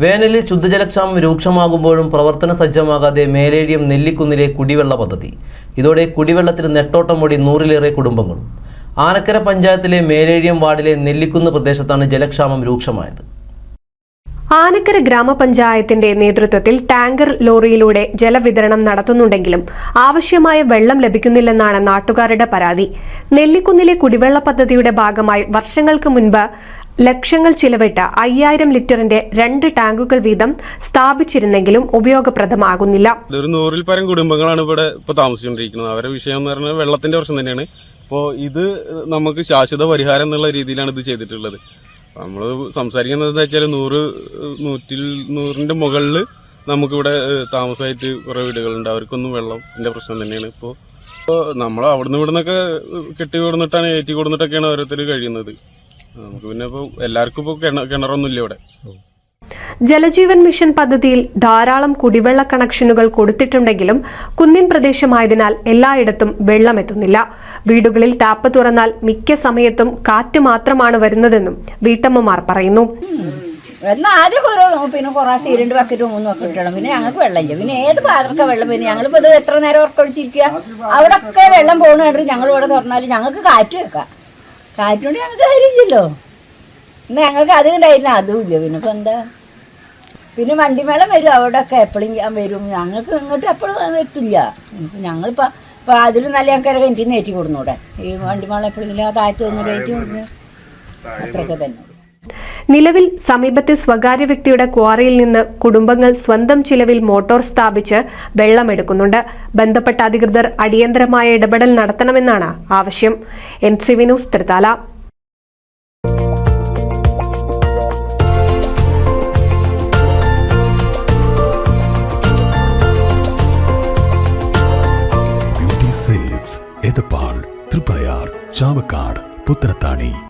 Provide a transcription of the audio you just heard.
വേനലിൽ ശുദ്ധജലക്ഷാമം രൂക്ഷമാകുമ്പോഴും പ്രവർത്തന സജ്ജമാകാതെ മേലേഴിയം നെല്ലിക്കുന്നിലെ കുടിവെള്ള പദ്ധതി. ഇതോടെ കുടിവെള്ളത്തിന് നെട്ടോട്ടമോടി 100-ലേറെ കുടുംബങ്ങളും. ആനക്കര പഞ്ചായത്തിലെ മേലേഴിയം വാർഡിലെ നെല്ലിക്കുന്ന് പ്രദേശത്താണ് ജലക്ഷാമം രൂക്ഷമായത്. ആനക്കര ഗ്രാമപഞ്ചായത്തിന്റെ നേതൃത്വത്തിൽ ടാങ്കർ ലോറിയിലൂടെ ജലവിതരണം നടത്തുന്നുണ്ടെങ്കിലും ആവശ്യമായ വെള്ളം ലഭിക്കുന്നില്ലെന്നാണ് നാട്ടുകാരുടെ പരാതി. നെല്ലിക്കുന്നിലെ കുടിവെള്ള പദ്ധതിയുടെ ഭാഗമായി വർഷങ്ങൾക്ക് മുൻപ് ലക്ഷങ്ങൾ ചിലവിട്ട് 5000 ലിറ്ററിന്റെ 2 ടാങ്കുകൾ വീതം സ്ഥാപിച്ചിരുന്നെങ്കിലും ഉപയോഗപ്രദമാകുന്നില്ല. 100-ൽ പരം കുടുംബങ്ങളാണ് ഇവിടെ ഇപ്പോൾ താമസിച്ചുകൊണ്ടിരിക്കുന്നത്. അവരുടെ വിഷയം എന്ന് പറഞ്ഞാൽ വെള്ളത്തിന്റെ പ്രശ്നം തന്നെയാണ്. അപ്പോൾ ഇത് നമുക്ക് ശാശ്വത പരിഹാരം എന്നുള്ള രീതിയിലാണ് ഇത് ചെയ്തിട്ടുള്ളത്. നമ്മൾ സംസാരിക്കുന്നത് എന്താ വെച്ചാൽ 100-ന്റെ മുകളിൽ നമുക്കിവിടെ താമസമായിട്ട് കുറേ വീടുകളുണ്ട്. അവർക്കൊന്നും വെള്ളത്തിന്റെ പ്രശ്നം തന്നെയാണ്. ഇപ്പോൾ നമ്മൾ അവിടുന്ന് ഇവിടുന്നൊക്കെ കെട്ടി കൊടുന്നിട്ടാണ് ഏറ്റി കൊടുന്നിട്ടൊക്കെയാണ് ഓരോരുത്തർ കഴിയുന്നത്. നമുക്ക് പിന്നെ ഇപ്പോൾ എല്ലാവർക്കും ഇപ്പോൾ കിണറൊന്നുമില്ല ഇവിടെ. ജലജീവൻ മിഷൻ പദ്ധതിയിൽ ധാരാളം കുടിവെള്ള കണക്ഷനുകൾ കൊടുത്തിട്ടുണ്ടെങ്കിലും കുന്നിൻ പ്രദേശമായതിനാൽ എല്ലായിടത്തും വെള്ളമെത്തുന്നില്ല. വീടുകളിൽ ടാപ്പ് തുറന്നാൽ മിക്ക സമയത്തും കാറ്റ് മാത്രമാണ് വരുന്നതെന്നും വീട്ടമ്മമാർ പറയുന്നു. ആദ്യം പിന്നെ കുറേശ്ശെ 2 ബക്കറ്റ് 3 ബക്കറ്റ് ഇടണം. പിന്നെ ഞങ്ങൾക്ക് വെള്ളമില്ല. പിന്നെ ഏത് പാടൊക്കെ വെള്ളം പിന്നെ ഞങ്ങളിപ്പോൾ ഇത് എത്ര നേരം ഉറക്കൊഴിച്ചിരിക്കുക. അവിടെയൊക്കെ വെള്ളം പോകുന്ന കണ്ടിട്ട് ഞങ്ങൾ ഇവിടെ തുറന്നാലും ഞങ്ങൾക്ക് കാറ്റ് വെക്കാം. കാറ്റുകൊണ്ട് ഞങ്ങൾക്ക് കാര്യമില്ലല്ലോ. എന്നാൽ ഞങ്ങൾക്ക് അത് ഉണ്ടായിരുന്നു, അതുമില്ല. പിന്നെ ഇപ്പം എന്താ, പിന്നെ വണ്ടിമേളം വരും. അവിടെയൊക്കെ എപ്പോഴും ഞാൻ വരും. ഞങ്ങൾക്ക് ഇങ്ങോട്ട് എപ്പോഴും എത്തില്ല. ഞങ്ങളിപ്പോൾ അതിലും നല്ല ഞങ്ങൾക്ക് കിണറ്റിൽ നിന്ന് ഏറ്റി കൊടുന്നൂടെ. ഈ വണ്ടിമേളം എപ്പോഴെങ്കിലും ആ താഴ്ത്തു ഒന്നും ഏറ്റി കൊടുക്കുന്നത് അത്രയൊക്കെ തന്നെ. നിലവിൽ സമീപത്തെ സ്വകാര്യ വ്യക്തിയുടെ ക്വാറിയിൽ നിന്ന് കുടുംബങ്ങൾ സ്വന്തം ചിലവിൽ മോട്ടോർ സ്ഥാപിച്ച് വെള്ളമെടുക്കുന്നുണ്ട്. ബന്ധപ്പെട്ട അധികൃതർ അടിയന്തരമായ ഇടപെടൽ നടത്തണമെന്നാണ് ആവശ്യം. NCV news, Thrithala. എടപ്പാൾ, തൃപ്രയാർ, ചാവക്കാട്, പുത്തനത്താണി.